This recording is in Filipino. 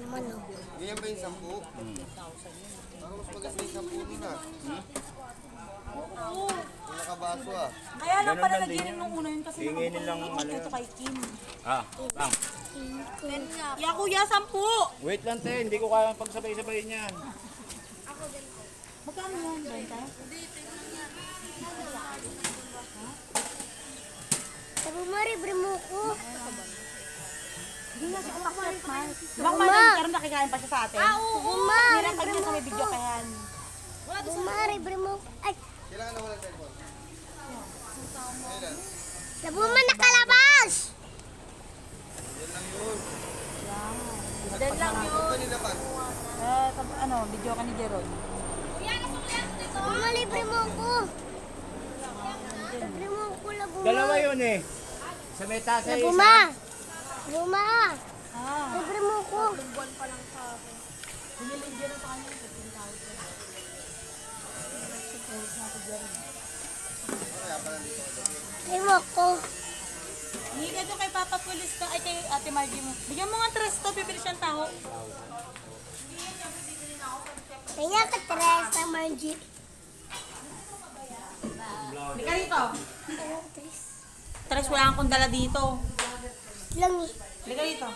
naman oh. Ganyan ba yung 10? Parang mas maganda yung 10 nun ah. Yung nakabaso ah. Kaya lang Ganun pala lang din nagiling yan. nung una yun kasi Hinginin lang nakapag-iingat ano ito yun. kay Kim. Ah, bang. Ya kuya, 10! Wait lang te, hindi ko kaya pagsabay-sabayin yan. Magkano yan? 20? Sabi mo, libre mo ko. Hindi nga siya umakyat, man. Baka man, karoon nakikain pa siya sa atin. Buma, Hirap pag libre niya mo sa may video ko. kayan. Buma, libre mo. Ay, Kailangan na walang cellphone. Kailan? Labuma nakalabas! Yan lang yun. Dead lang yun. Ano kanina pa? Ano, video ka ni Jeron. Labuma, libre mo ko. Libre mo ko, Labuma. Dalawa yun eh. Sa may tasa isa. Labuma. Labuma, Ah. libre mo ko. Libre mo ko. Hindi ka doon kay Papa Pulis ka, ay kay Ate Margie mo. Bigyan mo nga 3 to, pipili siyang taho. Kaya ka Teresa Margie. Hindi ka rito. Ano, Tres? 3 wala akong dala dito. Lang eh. Hindi ka rito.